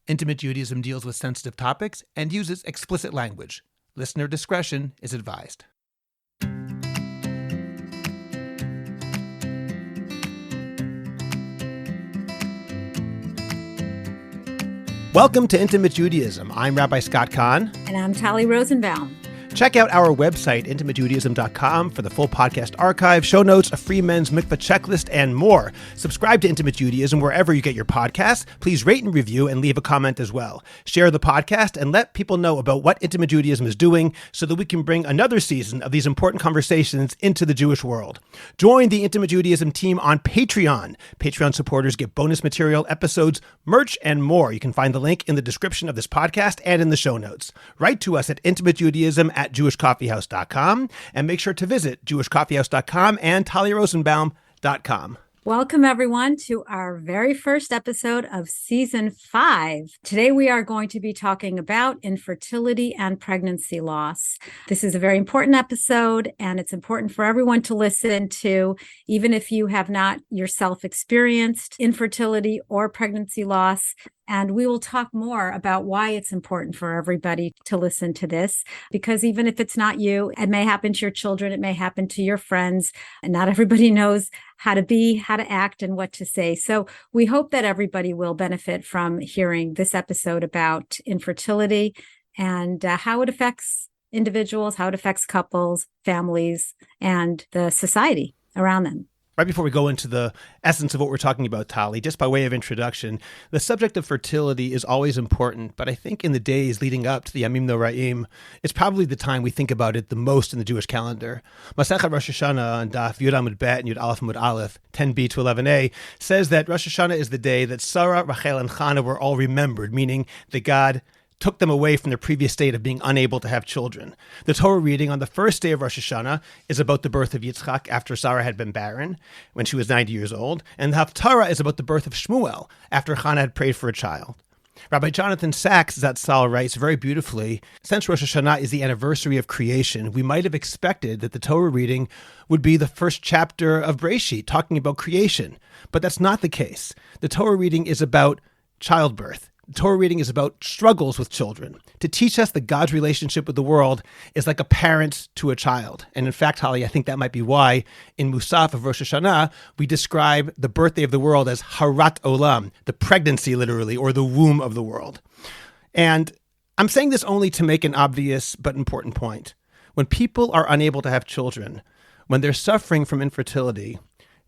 Intimate Judaism deals with sensitive topics and uses explicit language. Listener discretion is advised. Welcome to Intimate Judaism. I'm Rabbi Scott Kahn. And I'm Tali Rosenbaum. Check out our website, intimatejudaism.com, for the full podcast archive, show notes, a free men's mikvah checklist, and more. Subscribe to Intimate Judaism wherever you get your podcasts. Please rate and review and leave a comment as well. Share the podcast and let people know about what Intimate Judaism is doing so that we can bring another season of these important conversations into the Jewish world. Join the Intimate Judaism team on Patreon. Patreon supporters get bonus material, episodes, merch, and more. You can find the link in the description of this podcast and in the show notes. Write to us at intimatejudaism@jewishcoffeehouse.com, and make sure to visit jewishcoffeehouse.com and talirosenbaum.com. Welcome, everyone, to our very first episode of Season 5. Today, we are going to be talking about infertility and pregnancy loss. This is a very important episode, and it's important for everyone to listen to, even if you have not yourself experienced infertility or pregnancy loss. And we will talk more about why it's important for everybody to listen to this, because even if it's not you, it may happen to your children, it may happen to your friends, and not everybody knows how to be, how to act, and what to say. So we hope that everybody will benefit from hearing this episode about infertility and how it affects individuals, how it affects couples, families, and the society around them. Right before we go into the essence of what we're talking about, Tali, just by way of introduction, the subject of fertility is always important, but I think in the days leading up to the Yamim Noraim, it's probably the time we think about it the most in the Jewish calendar. Masechet Rosh Hashanah on Daf Yud Amud Bet and Yud Aleph Amud Aleph, 10b to 11a, says that Rosh Hashanah is the day that Sarah, Rachel, and Chana were all remembered, meaning that God took them away from their previous state of being unable to have children. The Torah reading on the first day of Rosh Hashanah is about the birth of Yitzchak after Sarah had been barren when she was 90 years old, and the Haftarah is about the birth of Shmuel after Hannah had prayed for a child. Rabbi Jonathan Sachs Zatzal writes very beautifully, since Rosh Hashanah is the anniversary of creation, we might have expected that the Torah reading would be the first chapter of Breshit, talking about creation. But that's not the case. The Torah reading is about childbirth. The Torah reading is about struggles with children, to teach us that God's relationship with the world is like a parent to a child. And in fact, Holly, I think that might be why in Musaf of Rosh Hashanah, we describe the birthday of the world as Harat Olam, the pregnancy literally, or the womb of the world. And I'm saying this only to make an obvious but important point. When people are unable to have children, when they're suffering from infertility,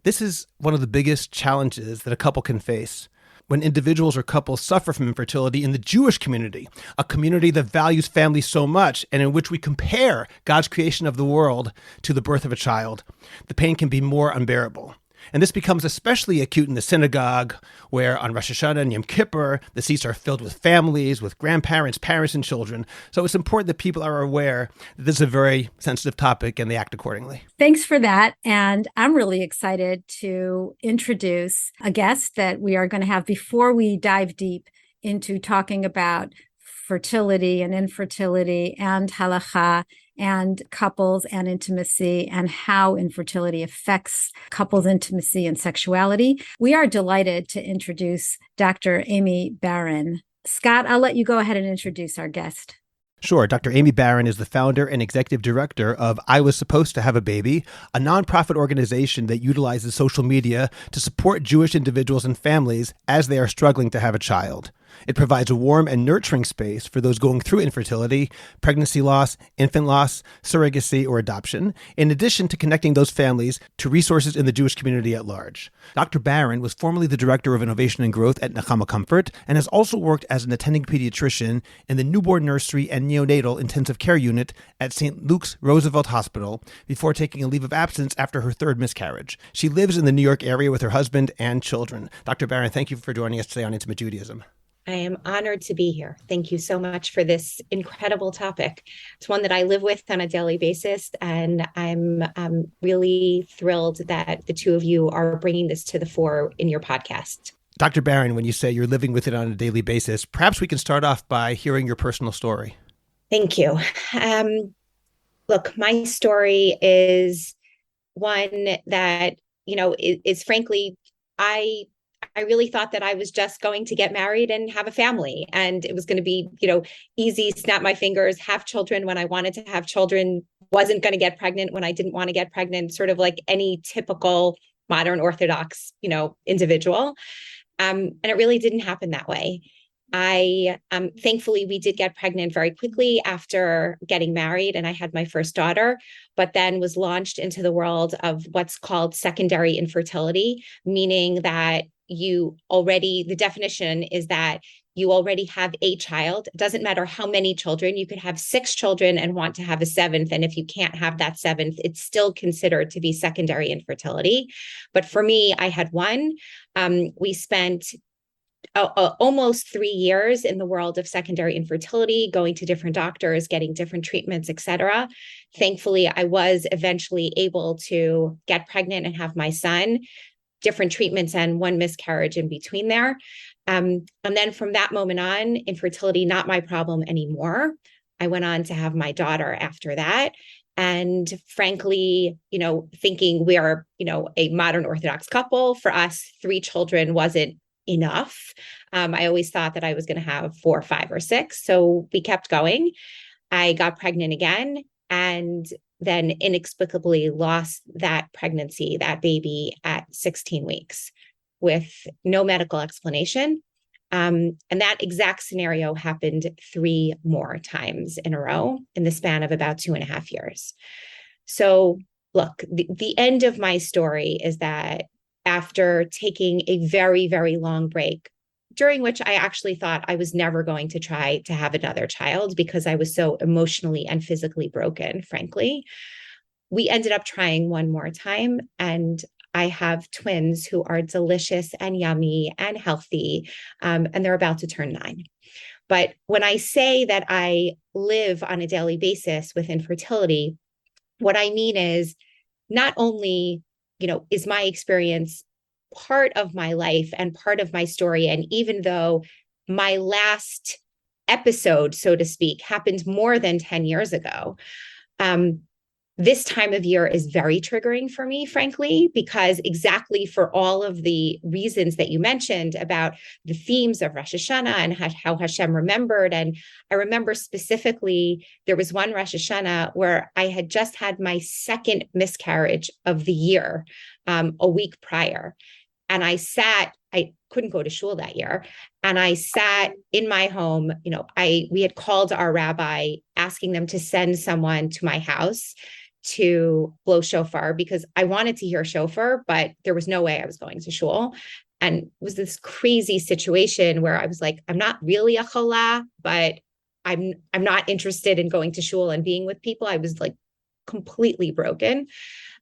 this is one of the biggest challenges that a couple can face. When individuals or couples suffer from infertility in the Jewish community, a community that values family so much and in which we compare God's creation of the world to the birth of a child, the pain can be more unbearable. And this becomes especially acute in the synagogue, where on Rosh Hashanah and Yom Kippur, the seats are filled with families, with grandparents, parents, and children. So it's important that people are aware that this is a very sensitive topic and they act accordingly. Thanks for that. And I'm really excited to introduce a guest that we are going to have before we dive deep into talking about fertility and infertility and halakha and couples and intimacy and how infertility affects couples' intimacy and sexuality. We are delighted to introduce Dr. Aimee Baron. Scott, I'll let you go ahead and introduce our guest. Sure. Dr. Aimee Baron is the founder and executive director of I Was Supposed to Have a Baby, a nonprofit organization that utilizes social media to support Jewish individuals and families as they are struggling to have a child. It provides a warm and nurturing space for those going through infertility, pregnancy loss, infant loss, surrogacy, or adoption, in addition to connecting those families to resources in the Jewish community at large. Dr. Baron was formerly the director of innovation and growth at Nechama Comfort and has also worked as an attending pediatrician in the newborn nursery and neonatal intensive care unit at St. Luke's Roosevelt Hospital before taking a leave of absence after her third miscarriage. She lives in the New York area with her husband and children. Dr. Baron, thank you for joining us today on Intimate Judaism. I am honored to be here. Thank you so much for this incredible topic. It's one that I live with on a daily basis, and I'm really thrilled that the two of you are bringing this to the fore in your podcast. Dr. Baron, when you say you're living with it on a daily basis, perhaps we can start off by hearing your personal story. Thank you. Look, my story is one that, is frankly, I I really thought that I was just going to get married and have a family. And it was going to be, easy, snap my fingers, have children when I wanted to have children, wasn't going to get pregnant when I didn't want to get pregnant, sort of like any typical modern Orthodox, individual. And it really didn't happen that way. I thankfully we did get pregnant very quickly after getting married, and I had my first daughter, but then was launched into the world of what's called secondary infertility, meaning that the definition is that you already have a child. It doesn't matter how many children. You could have 6 children and want to have a 7th. And if you can't have that 7th, it's still considered to be secondary infertility. But for me, I had one. We spent almost 3 years in the world of secondary infertility, going to different doctors, getting different treatments, et cetera. Thankfully, I was eventually able to get pregnant and have my son, different treatments and one miscarriage in between there. And then from that moment on, infertility, not my problem anymore. I went on to have my daughter after that. And frankly, thinking we are, a modern Orthodox couple, for us, 3 children wasn't enough. I always thought that I was going to have 4, 5, or 6. So we kept going. I got pregnant again and then inexplicably lost that pregnancy, that baby at 16 weeks with no medical explanation. And that exact scenario happened 3 more times in a row in the span of about 2.5 years. So look, the end of my story is that after taking a very, very long break, during which I actually thought I was never going to try to have another child because I was so emotionally and physically broken, frankly, we ended up trying one more time. And I have twins who are delicious and yummy and healthy, and they're about to turn 9. But when I say that I live on a daily basis with infertility, what I mean is not only is my experience part of my life and part of my story. And even though my last episode, so to speak, happened more than 10 years ago, this time of year is very triggering for me, frankly, because exactly for all of the reasons that you mentioned about the themes of Rosh Hashanah and how Hashem remembered. And I remember specifically, there was one Rosh Hashanah where I had just had my 2nd miscarriage of the year, a week prior. And I couldn't go to shul that year. And I sat in my home, we had called our rabbi asking them to send someone to my house to blow shofar because I wanted to hear shofar, but there was no way I was going to shul. And it was this crazy situation where I was like, I'm not really a challah, but I'm not interested in going to shul and being with people. I was like completely broken.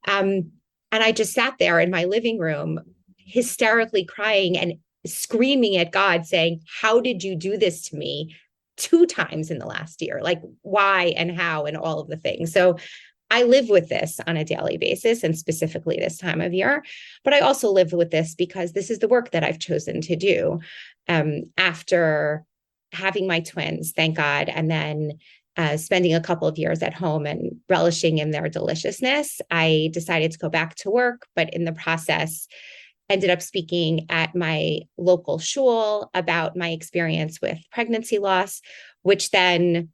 And I just sat there in my living room, hysterically crying and screaming at God, saying, how did you do this to me 2 times in the last year? Like, why and how and all of the things. So I live with this on a daily basis, and specifically this time of year. But I also live with this because this is the work that I've chosen to do after having my twins, thank God, and then spending a couple of years at home and relishing in their deliciousness. I decided to go back to work, but in the process, ended up speaking at my local shul about my experience with pregnancy loss, which then,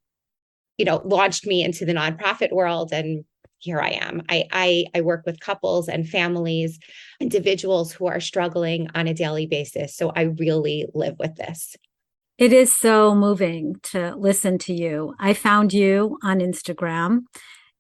launched me into the nonprofit world. And here I am. I work with couples and families, individuals who are struggling on a daily basis. So I really live with this. It is so moving to listen to you. I found you on Instagram,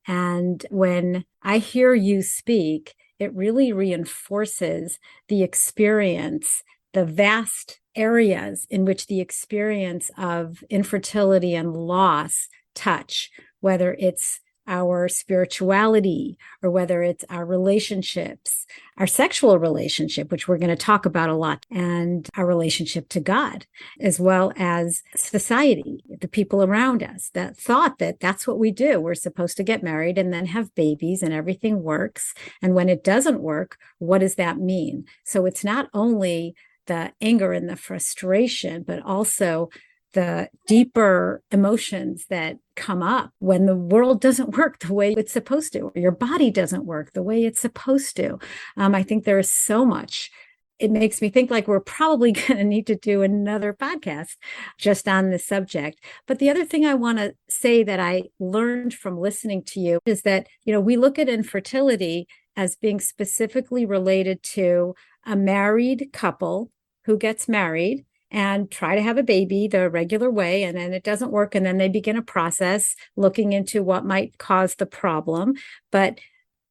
and when I hear you speak, it really reinforces the experience, the vast areas in which the experience of infertility and loss touch, whether it's our spirituality or whether it's our relationships, our sexual relationship, which we're going to talk about a lot, and our relationship to God, as well as society, the people around us that thought that that's what we do. We're supposed to get married and then have babies and everything works. And when it doesn't work, what does that mean? So it's not only the anger and the frustration, but also the deeper emotions that come up when the world doesn't work the way it's supposed to, or your body doesn't work the way it's supposed to. I think there is so much it makes me think like we're probably going to need to do another podcast just on this subject. But the other thing I want to say that I learned from listening to you is that, we look at infertility as being specifically related to a married couple who gets married and try to have a baby the regular way, and then it doesn't work, and then they begin a process looking into what might cause the problem. But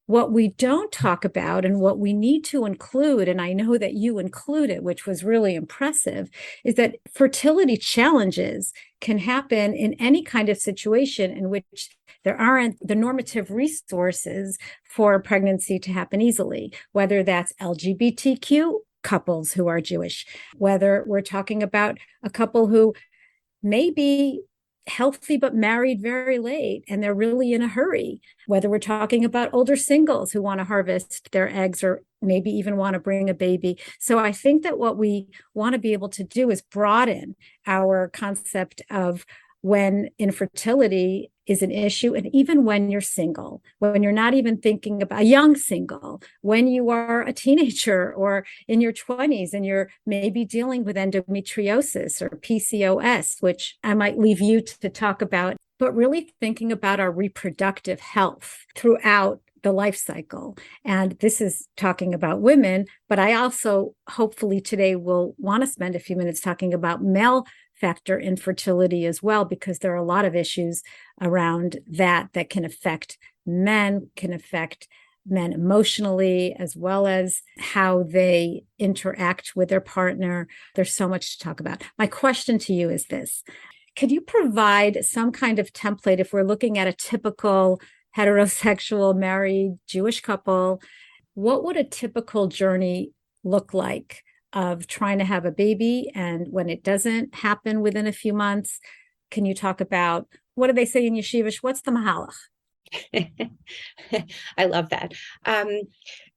what we don't talk about and what we need to include, and I know that you include it, which was really impressive, is that fertility challenges can happen in any kind of situation in which there aren't the normative resources for pregnancy to happen easily, whether that's LGBTQ couples who are Jewish, whether we're talking about a couple who may be healthy but married very late and they're really in a hurry, whether we're talking about older singles who want to harvest their eggs or maybe even want to bring a baby. So I think that what we want to be able to do is broaden our concept of when infertility is an issue, and even when you're single, when you're not even thinking about a young single, when you are a teenager or in your 20s and you're maybe dealing with endometriosis or PCOS, which I might leave you to talk about, but really thinking about our reproductive health throughout the life cycle. And this is talking about women, but I also hopefully today will want to spend a few minutes talking about male factor infertility as well, because there are a lot of issues around that can affect men, emotionally, as well as how they interact with their partner. There's so much to talk about. My question to you is this: could you provide some kind of template if we're looking at a typical heterosexual married Jewish couple? What would a typical journey look like of trying to have a baby, and when it doesn't happen within a few months? Can you talk about, what do they say in yeshivish? What's the mahalach? I love that.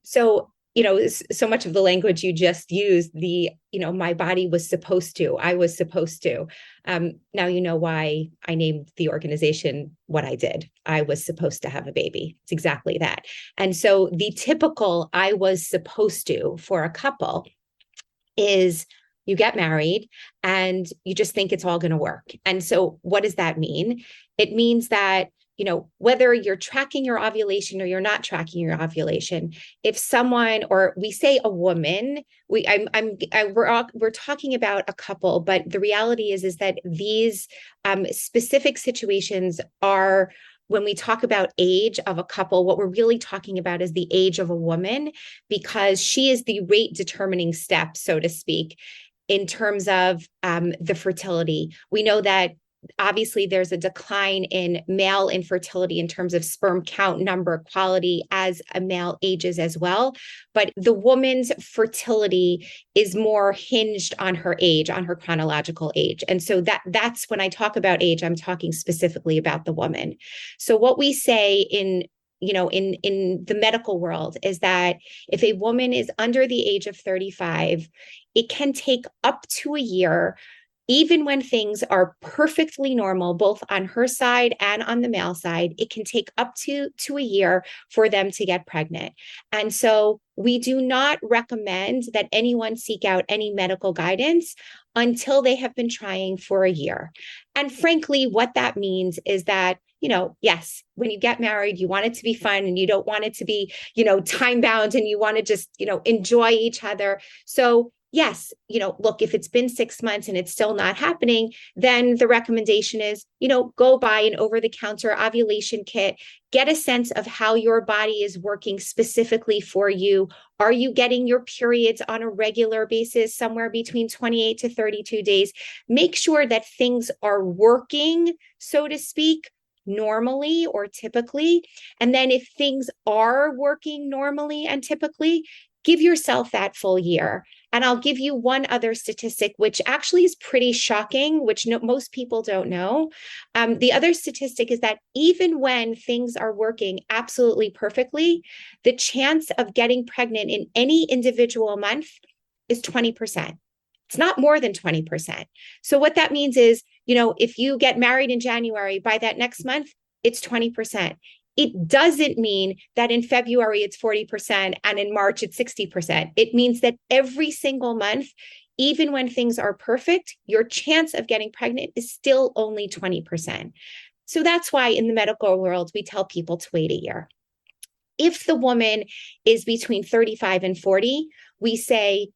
So much of the language you just used, my body was supposed to, I was supposed to. Now you know why I named the organization what I did. I was supposed to have a baby. It's exactly that. And so the typical I was supposed to for a couple is you get married and you just think it's all going to work. And so what does that mean? It means that, whether you're tracking your ovulation or you're not tracking your ovulation, if someone, or we say a woman, we're talking about a couple, but the reality is that these specific situations are, when we talk about age of a couple, what we're really talking about is the age of a woman, because she is the rate determining step, so to speak, in terms of the fertility. We know that obviously there's a decline in male infertility in terms of sperm count, number, quality as a male ages as well. But the woman's fertility is more hinged on her age, on her chronological age. And so that's when I talk about age, I'm talking specifically about the woman. So what we say in the medical world is that if a woman is under the age of 35, it can take up to a year, even when things are perfectly normal, both on her side and on the male side. It can take up to a year for them to get pregnant. And so we do not recommend that anyone seek out any medical guidance until they have been trying for a year. And frankly, what that means is that, yes, when you get married, you want it to be fun and you don't want it to be, time bound, and you want to just, enjoy each other. So yes, look, if it's been 6 months and it's still not happening, then the recommendation is, go buy an over-the-counter ovulation kit, get a sense of how your body is working specifically for you. Are you getting your periods on a regular basis, somewhere between 28 to 32 days? Make sure that things are working, so to speak, normally or typically. And then if things are working normally and typically, give yourself that full year. And I'll give you one other statistic, which actually is pretty shocking, which most people don't know. The other statistic is that even when things are working absolutely perfectly, the chance of getting pregnant in any individual month is 20%. It's not more than 20%. So what that means is, if you get married in January, by that next month, it's 20%. it doesn't mean that in February it's 40% and in March it's 60%. It means that every single month, even when things are perfect, your chance of getting pregnant is still only 20%. So that's why in the medical world, we tell people to wait a year. If the woman is between 35 and 40, we say,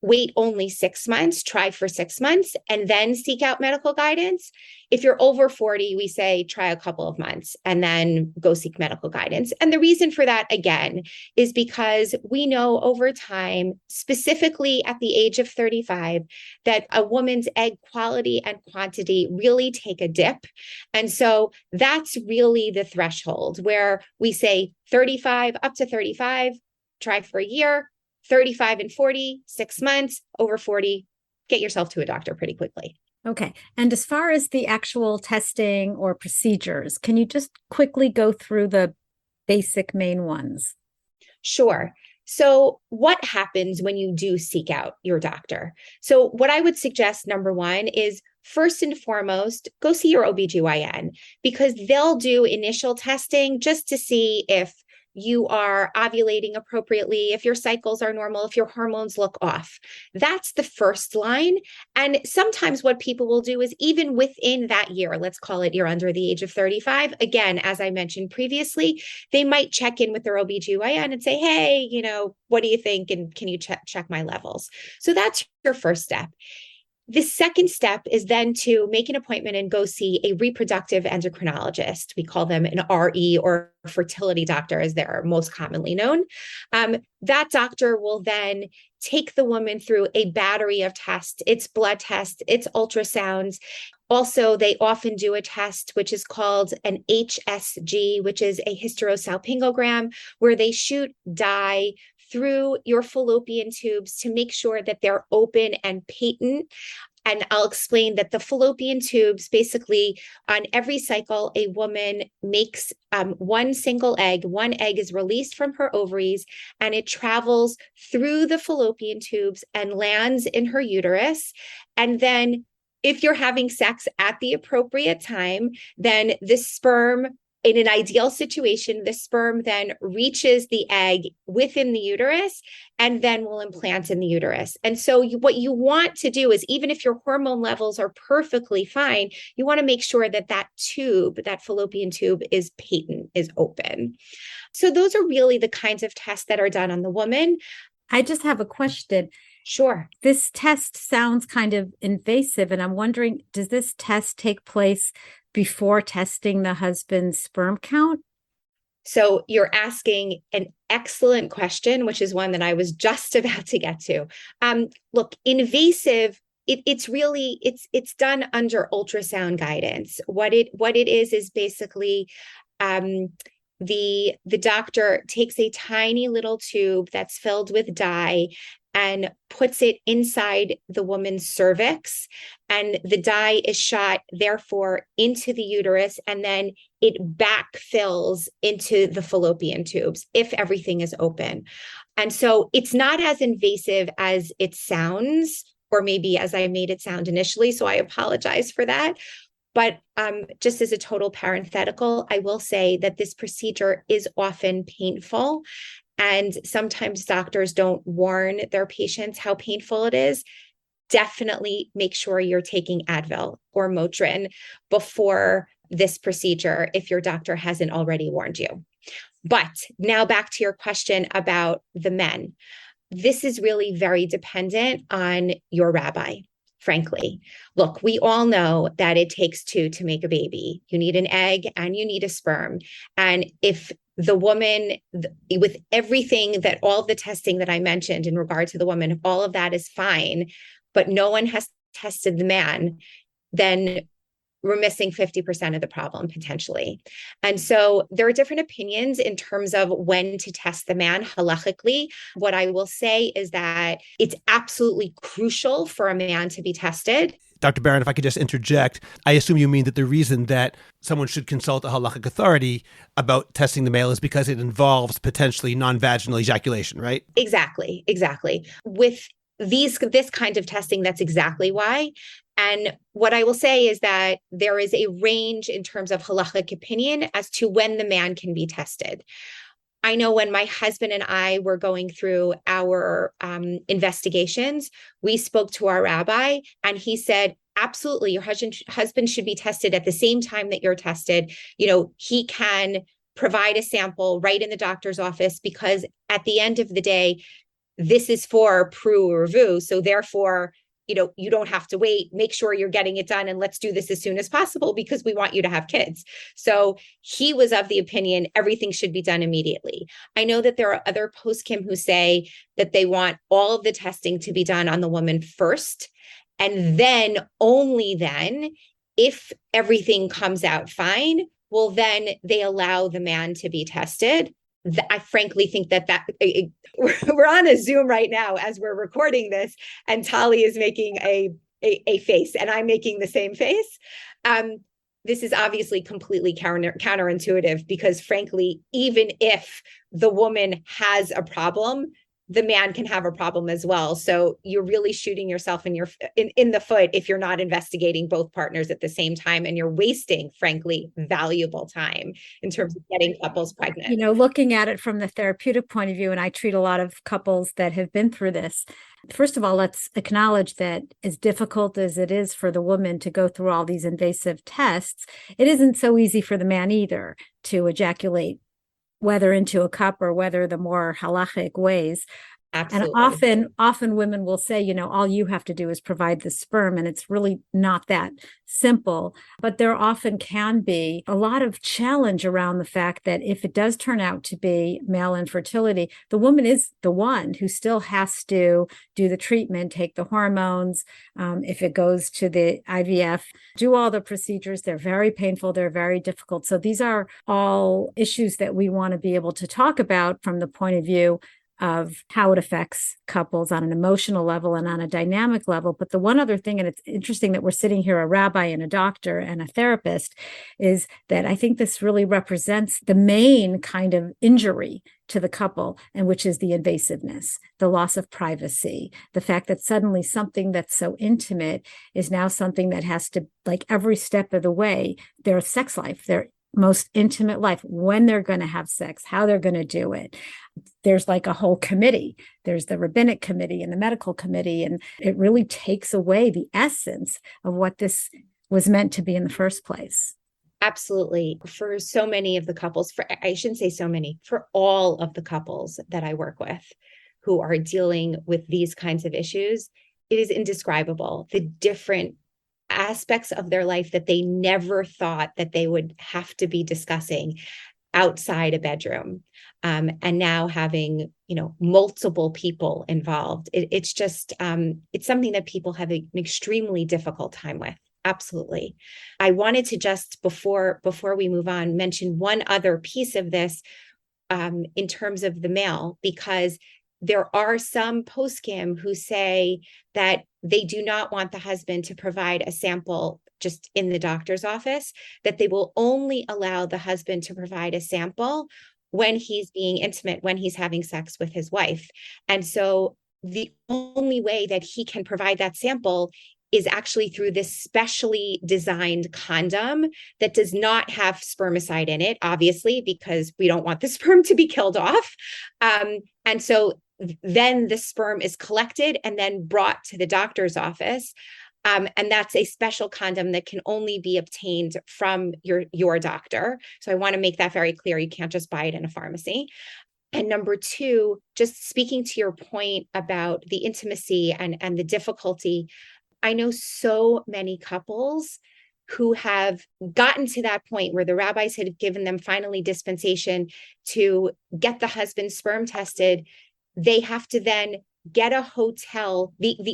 wait only 6 months, try for 6 months, and then seek out medical guidance. If you're over 40, we say try a couple of months and then go seek medical guidance. And the reason for that, again, is because we know over time, specifically at the age of 35, that a woman's egg quality and quantity really take a dip. And so that's really the threshold where we say 35, up to 35, try for a year. 35 and 40, 6 months, over 40, get yourself to a doctor pretty quickly. Okay. And as far as the actual testing or procedures, can you just quickly go through the basic main ones? Sure. So what happens when you do seek out your doctor? So what I would suggest, number one, is first and foremost, go see your OBGYN, because they'll do initial testing just to see if you are ovulating appropriately, if your cycles are normal, if your hormones look off. That's the first line. And sometimes what people will do is even within that year, let's call it you're under the age of 35. Again, as I mentioned previously, they might check in with their OBGYN and say, hey, what do you think? And can you check my levels? So that's your first step. The second step is then to make an appointment and go see a reproductive endocrinologist. We call them an RE or fertility doctor, as they're most commonly known. That doctor will then take the woman through a battery of tests, its blood tests, its ultrasounds. Also, they often do a test which is called an HSG, which is a hysterosalpingogram, where they shoot dye through your fallopian tubes to make sure that they're open and patent. And I'll explain that the fallopian tubes, basically on every cycle, a woman makes one single egg. One egg is released from her ovaries and it travels through the fallopian tubes and lands in her uterus. And then if you're having sex at the appropriate time, then the sperm, in an ideal situation, the sperm then reaches the egg within the uterus and then will implant in the uterus. And so what you want to do is, even if your hormone levels are perfectly fine, you want to make sure that that tube, that fallopian tube, is patent, is open. So those are really the kinds of tests that are done on the woman. I just have a question. Sure. This test sounds kind of invasive, and I'm wondering, does this test take place before testing the husband's sperm count? So you're asking an excellent question, which is one that I was just about to get to. Look, invasive, it's done under ultrasound guidance. What it is basically the doctor takes a tiny little tube that's filled with dye and puts it inside the woman's cervix, and the dye is shot, therefore, into the uterus, and then it backfills into the fallopian tubes if everything is open. And so it's not as invasive as it sounds, or maybe as I made it sound initially, so I apologize for that. But just as a total parenthetical, I will say that this procedure is often painful. And sometimes doctors don't warn their patients how painful it is. Definitely make sure you're taking Advil or Motrin before this procedure if your doctor hasn't already warned you. But now back to your question about the men. This is really very dependent on your rabbi, frankly. Look, we all know that it takes two to make a baby. You need an egg and you need a sperm. And if the woman, with everything that all the testing that I mentioned in regard to the woman, all of that is fine, but no one has tested the man, then we're missing 50% of the problem potentially. And so there are different opinions in terms of when to test the man halachically. What I will say is that it's absolutely crucial for a man to be tested. Dr. Barron, if I could just interject, I assume you mean that the reason that someone should consult a halachic authority about testing the male is because it involves potentially non-vaginal ejaculation, right? Exactly. With this kind of testing, that's exactly why. And what I will say is that there is a range in terms of halachic opinion as to when the man can be tested. I know when my husband and I were going through our investigations, we spoke to our rabbi and he said, absolutely, your husband should be tested at the same time that you're tested. He can provide a sample right in the doctor's office because at the end of the day, this is for Peru review. So therefore, you don't have to wait. Make sure you're getting it done and let's do this as soon as possible because we want you to have kids. So he was of the opinion everything should be done immediately. I know that there are other post-Kim who say that they want all of the testing to be done on the woman first. And then only then, if everything comes out fine, well, then they allow the man to be tested. I frankly think that we're on a Zoom right now as we're recording this, and Tali is making a face, and I'm making the same face. This is obviously completely counterintuitive because, frankly, even if the woman has a problem, the man can have a problem as well. So you're really shooting yourself in the foot if you're not investigating both partners at the same time, and you're wasting, frankly, valuable time in terms of getting couples pregnant. Looking at it from the therapeutic point of view, and I treat a lot of couples that have been through this. First of all, let's acknowledge that as difficult as it is for the woman to go through all these invasive tests, it isn't so easy for the man either to ejaculate, whether into a cup or whether the more halachic ways. Absolutely. And often women will say, all you have to do is provide the sperm, and it's really not that simple. But there often can be a lot of challenge around the fact that if it does turn out to be male infertility, the woman is the one who still has to do the treatment, take the hormones. If it goes to the IVF, do all the procedures. They're very painful. They're very difficult. So these are all issues that we want to be able to talk about from the point of view of how it affects couples on an emotional level and on a dynamic level. But the one other thing, and it's interesting that we're sitting here, a rabbi and a doctor and a therapist, is that I think this really represents the main kind of injury to the couple, and which is the invasiveness, the loss of privacy, the fact that suddenly something that's so intimate is now something that has to, like every step of the way, their sex life, their most intimate life, when they're going to have sex, how they're going to do it. There's like a whole committee. There's the rabbinic committee and the medical committee, and it really takes away the essence of what this was meant to be in the first place. Absolutely. For so many of the couples, I shouldn't say so many, for all of the couples that I work with who are dealing with these kinds of issues, it is indescribable, the different aspects of their life that they never thought that they would have to be discussing outside a bedroom. And now having, multiple people involved, it's just, it's something that people have an extremely difficult time with. Absolutely. I wanted to just, before we move on, mention one other piece of this in terms of the male, because there are some post-Kim who say that they do not want the husband to provide a sample just in the doctor's office, that they will only allow the husband to provide a sample when he's being intimate, when he's having sex with his wife. And so the only way that he can provide that sample is actually through this specially designed condom that does not have spermicide in it, obviously, because we don't want the sperm to be killed off. And so then the sperm is collected and then brought to the doctor's office. And that's a special condom that can only be obtained from your doctor. So I want to make that very clear. You can't just buy it in a pharmacy. And number two, just speaking to your point about the intimacy and the difficulty, I know so many couples who have gotten to that point where the rabbis had given them finally dispensation to get the husband's sperm tested. They have to then get a hotel.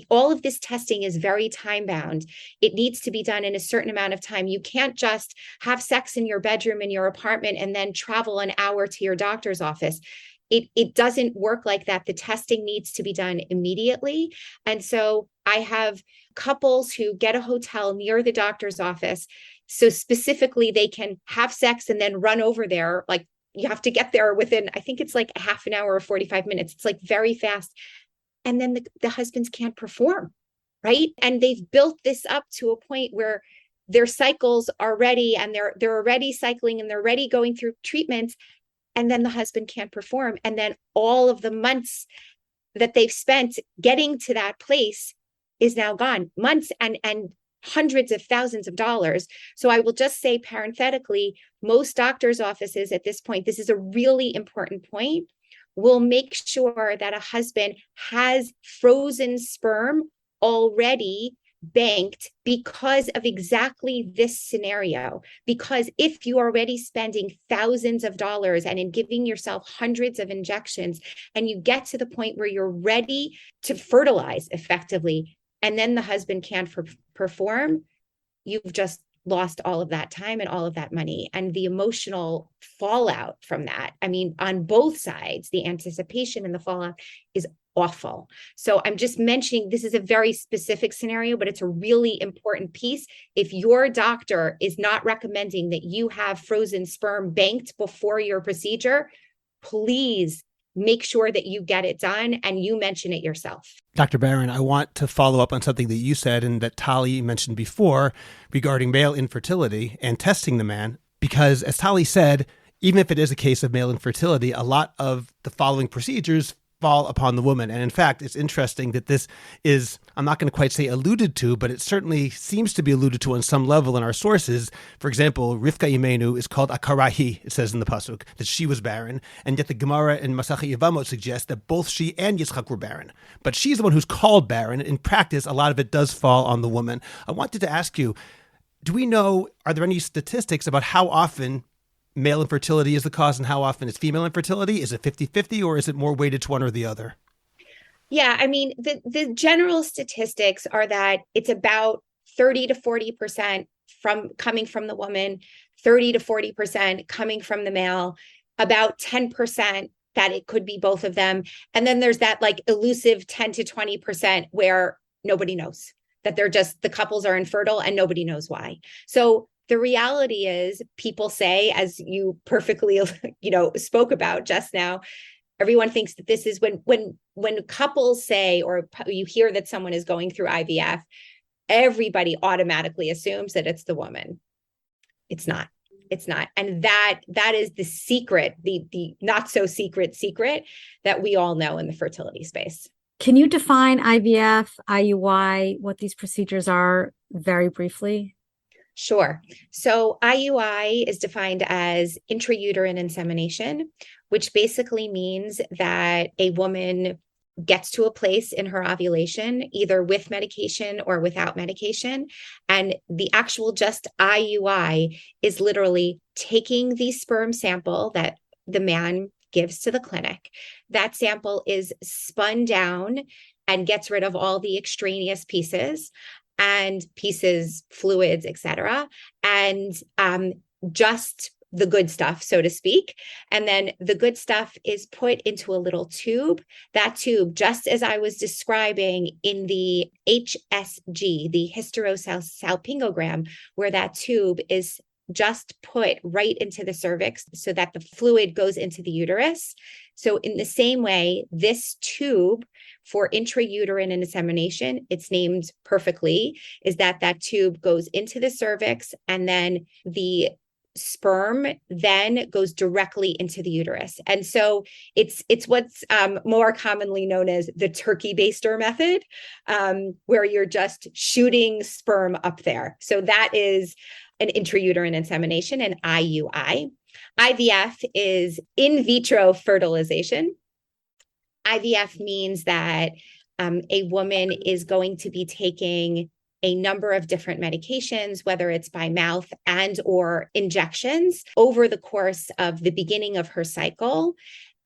All of this testing is very time bound. It needs to be done in a certain amount of time. You can't just have sex in your bedroom in your apartment and then travel an hour to your doctor's office. It doesn't work like that. The testing needs to be done immediately. And so I have couples who get a hotel near the doctor's office. So specifically they can have sex and then run over there. Like you have to get there within, I think it's like a half an hour or 45 minutes. It's like very fast. And then the husbands can't perform, right? And they've built this up to a point where their cycles are ready and they're already cycling and they're already going through treatments. And then the husband can't perform. And then all of the months that they've spent getting to that place is now gone. Months and hundreds of thousands of dollars. So I will just say parenthetically, most doctors' offices at this point, this is a really important point, will make sure that a husband has frozen sperm already banked because of exactly this scenario. Because if you are already spending thousands of dollars and in giving yourself hundreds of injections, and you get to the point where you're ready to fertilize effectively, and then the husband can't perform, you've just lost all of that time and all of that money and the emotional fallout from that. I mean, on both sides, the anticipation and the fallout is awful. So I'm just mentioning this is a very specific scenario, but it's a really important piece. If your doctor is not recommending that you have frozen sperm banked before your procedure, please make sure that you get it done and you mention it yourself. Dr. Barron, I want to follow up on something that you said and that Tali mentioned before regarding male infertility and testing the man, because as Tali said, even if it is a case of male infertility, a lot of the following procedures fall upon the woman. And in fact, it's interesting that this is, I'm not going to quite say alluded to, but it certainly seems to be alluded to on some level in our sources. For example, Rivka Imeinu is called Akarahi, it says in the Pasuk, that she was barren. And yet the Gemara in Masachet Yevamot suggests that both she and Yitzchak were barren. But she's the one who's called barren. In practice, a lot of it does fall on the woman. I wanted to ask you, do we know, are there any statistics about how often male infertility is the cause and how often is female infertility? Is it 50-50 or is it more weighted to one or the other? Yeah, I mean, the general statistics are that it's about 30 to 40% coming from the woman, 30 to 40% coming from the male, about 10% that it could be both of them. And then there's that like elusive 10 to 20% where nobody knows, that they're just, the couples are infertile and nobody knows why. So the reality is, people say, as you perfectly, spoke about just now, everyone thinks that this is when couples say, or you hear that someone is going through IVF, everybody automatically assumes that it's the woman. It's not. It's not. And that is the secret, the not so secret that we all know in the fertility space. Can you define IVF, IUI, what these procedures are very briefly? Sure. So IUI is defined as intrauterine insemination, which basically means that a woman gets to a place in her ovulation, either with medication or without medication. And the actual just IUI is literally taking the sperm sample that the man gives to the clinic. That sample is spun down and gets rid of all the extraneous pieces, fluids, etc., and just the good stuff, so to speak. And then the good stuff is put into a little tube. That tube, just as I was describing in the HSG, the hysterosalpingogram, where that tube is just put right into the cervix so that the fluid goes into the uterus. So in the same way, this tube for intrauterine insemination, it's named perfectly, is that tube goes into the cervix and then the sperm then goes directly into the uterus. And so it's what's more commonly known as the turkey baster method, where you're just shooting sperm up there. So that is an intrauterine insemination, an IUI. IVF is in vitro fertilization. IVF means that a woman is going to be taking a number of different medications, whether it's by mouth and or injections, over the course of the beginning of her cycle.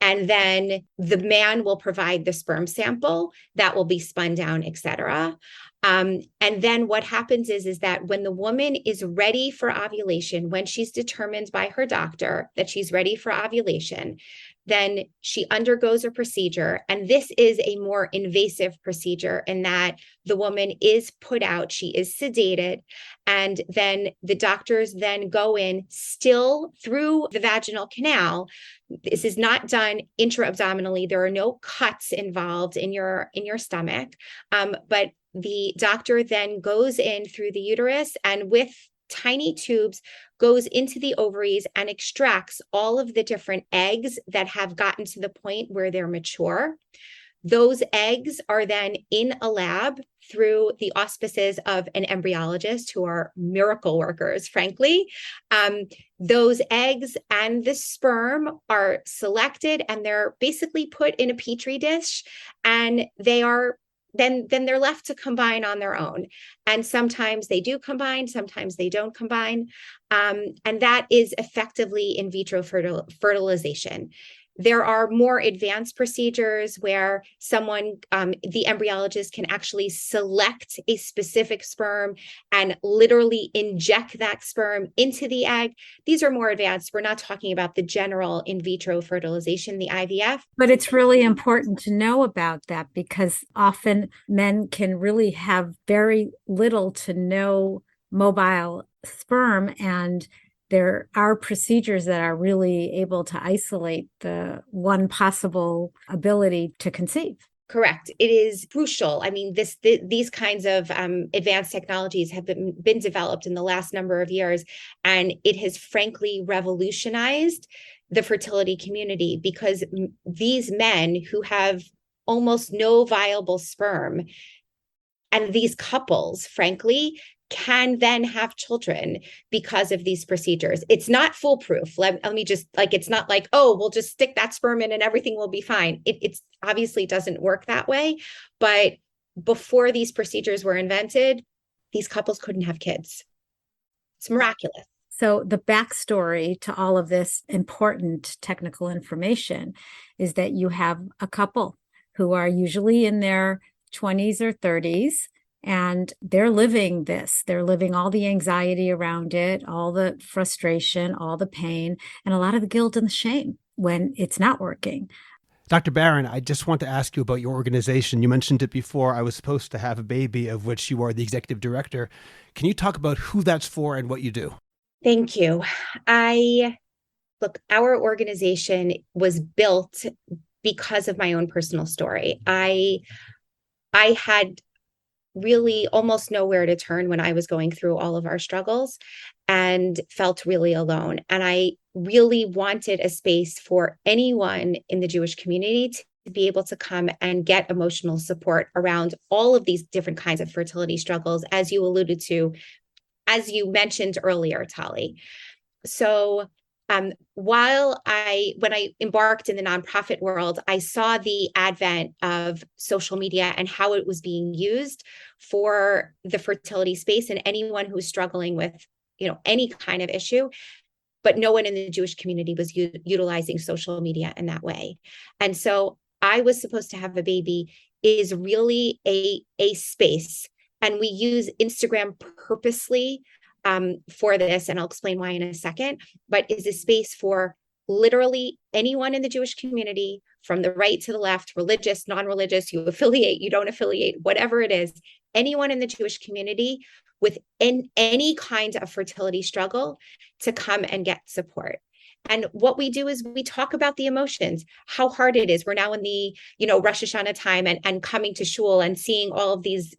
And then the man will provide the sperm sample that will be spun down, et cetera. And then what happens is that when the woman is ready for ovulation, when she's determined by her doctor that she's ready for ovulation, then she undergoes a procedure. And this is a more invasive procedure in that the woman is put out, she is sedated, and then the doctors then go in still through the vaginal canal. This is not done intra-abdominally. There are no cuts involved in your stomach, but the doctor then goes in through the uterus and with tiny tubes goes into the ovaries and extracts all of the different eggs that have gotten to the point where they're mature. Those eggs are then in a lab through the auspices of an embryologist who are miracle workers, frankly. Those eggs and the sperm are selected and they're basically put in a petri dish, and they are then they're left to combine on their own. And sometimes they do combine, sometimes they don't combine. And that is effectively in vitro fertilization. There are more advanced procedures where the embryologist can actually select a specific sperm and literally inject that sperm into the egg. These are more advanced. We're not talking about the general in vitro fertilization, the IVF. But it's really important to know about that, because often men can really have very little to no mobile sperm, and there are procedures that are really able to isolate the one possible ability to conceive. Correct. It is crucial. I mean, these kinds of advanced technologies have been developed in the last number of years, and it has frankly revolutionized the fertility community, because these men who have almost no viable sperm, and these couples, frankly, can then have children because of these procedures. It's not foolproof. Let me just, it's not like, oh, we'll just stick that sperm in and everything will be fine. It's obviously doesn't work that way. But before these procedures were invented, these couples couldn't have kids. It's miraculous. So the backstory to all of this important technical information is that you have a couple who are usually in their 20s or 30s, and they're living this. They're living all the anxiety around it, all the frustration, all the pain, and a lot of the guilt and the shame when it's not working. Dr. Barron, I just want to ask you about your organization. You mentioned it before. I was supposed to have a baby, of which you are the executive director. Can you talk about who that's for and what you do? Thank you. Our organization was built because of my own personal story. I had really almost nowhere to turn when I was going through all of our struggles and felt really alone. And I really wanted a space for anyone in the Jewish community to be able to come and get emotional support around all of these different kinds of fertility struggles, as you alluded to, as you mentioned earlier, Tali. So when I embarked in the nonprofit world, I saw the advent of social media and how it was being used for the fertility space and anyone who was struggling with, any kind of issue. But no one in the Jewish community was utilizing social media in that way. And so I Was Supposed to Have a Baby is really a space, and we use Instagram purposely for this, and I'll explain why in a second, but is a space for literally anyone in the Jewish community, from the right to the left, religious, non-religious, you affiliate, you don't affiliate, whatever it is, anyone in the Jewish community with any kind of fertility struggle to come and get support. And what we do is we talk about the emotions, how hard it is. We're now in the, Rosh Hashanah time and coming to shul and seeing all of these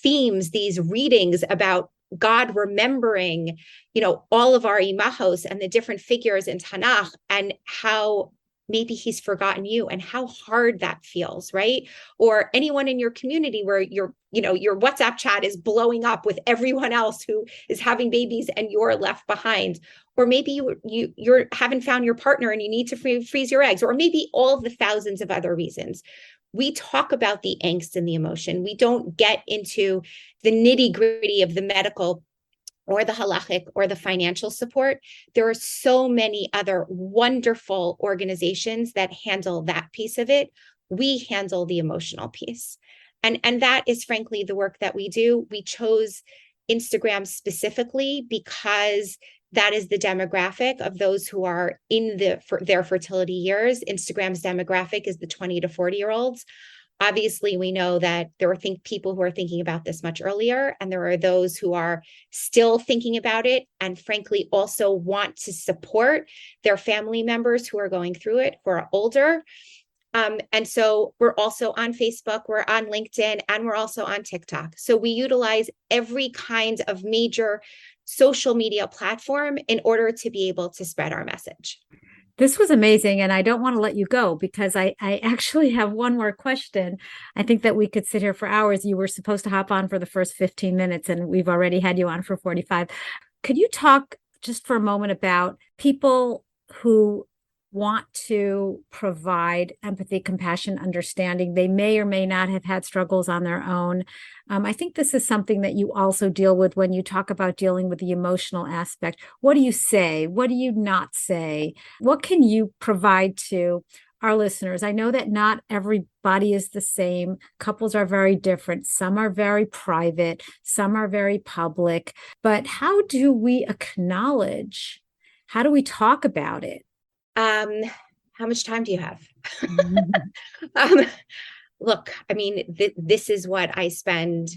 themes, these readings about God remembering, all of our imahos and the different figures in Tanakh, and how maybe he's forgotten you and how hard that feels, right? Or anyone in your community where your WhatsApp chat is blowing up with everyone else who is having babies and you're left behind. Or maybe you haven't found your partner and you need to freeze your eggs, or maybe all of the thousands of other reasons. We talk about the angst and the emotion. We don't get into the nitty-gritty of the medical or the halachic or the financial support. There are so many other wonderful organizations that handle that piece of it. We handle the emotional piece. And that is frankly the work that we do. We chose Instagram specifically because that is the demographic of those who are in their fertility years. Instagram's demographic is the 20 to 40-year-olds. Obviously, we know that there are people who are thinking about this much earlier, and there are those who are still thinking about it and frankly also want to support their family members who are going through it, who are older. And so we're also on Facebook, we're on LinkedIn, and we're also on TikTok. So we utilize every kind of major social media platform in order to be able to spread our message. This was amazing. And I don't want to let you go because I actually have one more question. I think that we could sit here for hours. You were supposed to hop on for the first 15 minutes, and we've already had you on for 45. Could you talk just for a moment about people who want to provide empathy, compassion, understanding? They may or may not have had struggles on their own. I think this is something that you also deal with when you talk about dealing with the emotional aspect. What do you say? What do you not say? What can you provide to our listeners? I know that not everybody is the same. Couples are very different. Some are very private, some are very public. But how do we acknowledge? How do we talk about it? How much time do you have? Look, I mean, this is what I spend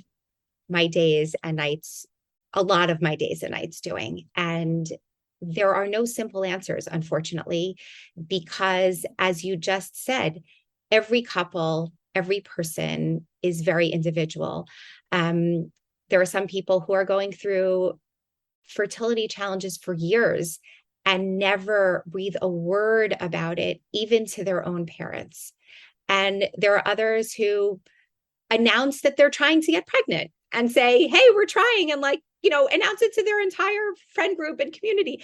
my days and nights, a lot of my days and nights doing. And there are no simple answers, unfortunately, because as you just said, every couple, every person is very individual. There are some people who are going through fertility challenges for years and never breathe a word about it, even to their own parents. And there are others who announce that they're trying to get pregnant and say, hey, we're trying, and announce it to their entire friend group and community.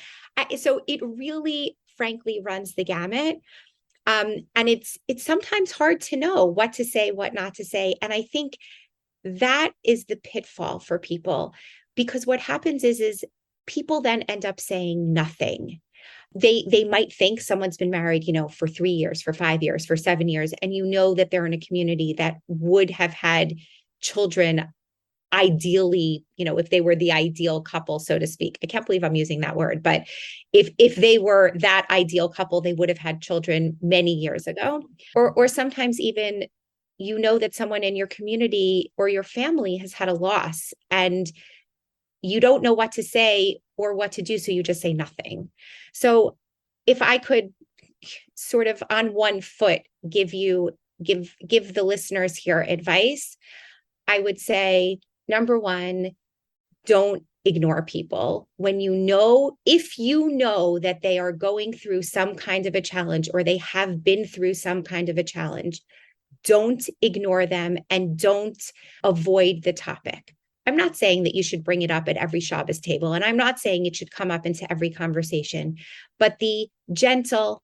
So it really, frankly, runs the gamut. And it's sometimes hard to know what to say, what not to say. And I think that is the pitfall for people, because what happens is people then end up saying nothing. They might think someone's been married, for 3 years, for 5 years, for 7 years, and that they're in a community that would have had children ideally, if they were the ideal couple, so to speak. I can't believe I'm using that word, but if they were that ideal couple, they would have had children many years ago. Or sometimes even, that someone in your community or your family has had a loss and you don't know what to say or what to do, so you just say nothing. So if I could sort of on one foot give the listeners here advice, I would say, number one, don't ignore people. If you know that they are going through some kind of a challenge or they have been through some kind of a challenge, don't ignore them and don't avoid the topic. I'm not saying that you should bring it up at every Shabbos table, and I'm not saying it should come up into every conversation, but the gentle,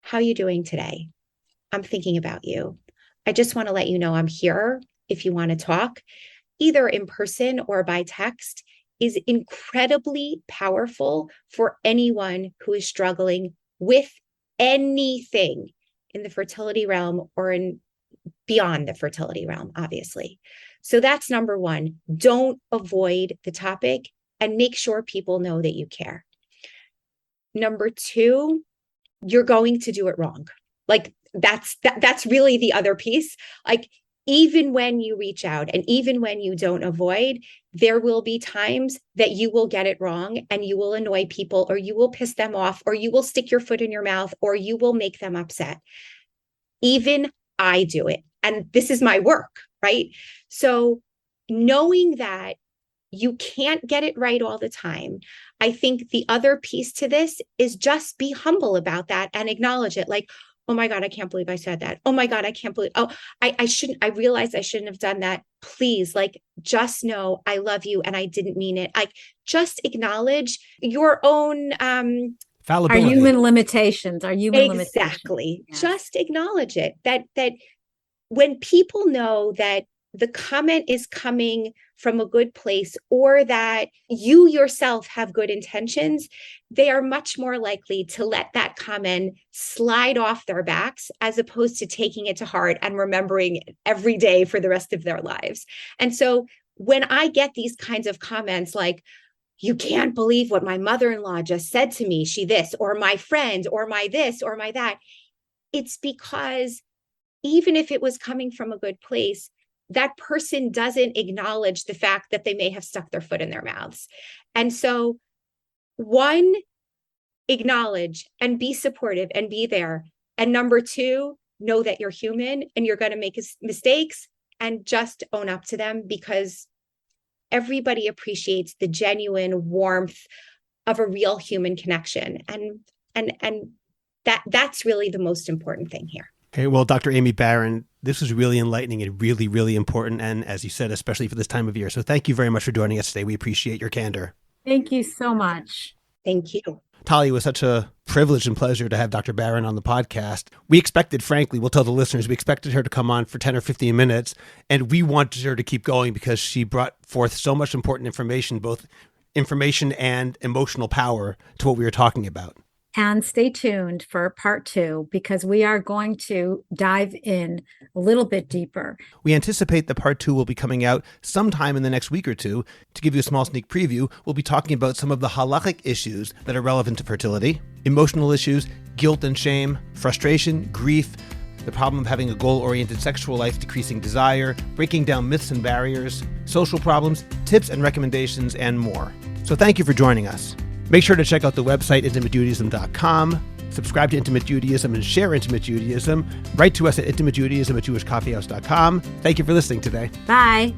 how are you doing today? I'm thinking about you. I just want to let you know I'm here if you want to talk, either in person or by text, is incredibly powerful for anyone who is struggling with anything in the fertility realm or in beyond the fertility realm, obviously. So that's number one. Don't avoid the topic and make sure people know that you care. Number two, you're going to do it wrong. Like that's really the other piece. Like, even when you reach out and even when you don't avoid, there will be times that you will get it wrong and you will annoy people, or you will piss them off, or you will stick your foot in your mouth, or you will make them upset. Even I do it. And this is my work, right? So knowing that you can't get it right all the time, I think the other piece to this is just be humble about that and acknowledge it. Like, oh my God, I can't believe I said that. Oh my God, I can't believe, I realized I shouldn't have done that. Please, just know I love you and I didn't mean it. Just acknowledge your own fallibility. Our human limitations, Exactly. Yes. Just acknowledge it. That when people know that the comment is coming from a good place, or that you yourself have good intentions, they are much more likely to let that comment slide off their backs, as opposed to taking it to heart and remembering it every day for the rest of their lives. And so when I get these kinds of comments like, you can't believe what my mother-in-law just said to me, she this, or my friend, or my this, or my that, it's because even if it was coming from a good place, that person doesn't acknowledge the fact that they may have stuck their foot in their mouths. And so, one, acknowledge and be supportive and be there. And number two, know that you're human and you're going to make mistakes, and just own up to them, because everybody appreciates the genuine warmth of a real human connection. And that's really the most important thing here. Okay, well, Dr. Aimee Baron, this was really enlightening and really, really important. And as you said, especially for this time of year. So thank you very much for joining us today. We appreciate your candor. Thank you so much. Thank you. Tali, it was such a privilege and pleasure to have Dr. Baron on the podcast. We expected, frankly, we'll tell the listeners, we expected her to come on for 10 or 15 minutes, and we wanted her to keep going because she brought forth so much important information, both information and emotional power to what we were talking about. And stay tuned for part 2, because we are going to dive in a little bit deeper. We anticipate that part 2 will be coming out sometime in the next week or two. To give you a small sneak preview, we'll be talking about some of the halakhic issues that are relevant to fertility, emotional issues, guilt and shame, frustration, grief, the problem of having a goal-oriented sexual life, decreasing desire, breaking down myths and barriers, social problems, tips and recommendations, and more. So thank you for joining us. Make sure to check out the website, intimatejudaism.com. Subscribe to Intimate Judaism and share Intimate Judaism. Write to us at intimatejudaism@jewishcoffeehouse.com. Thank you for listening today. Bye.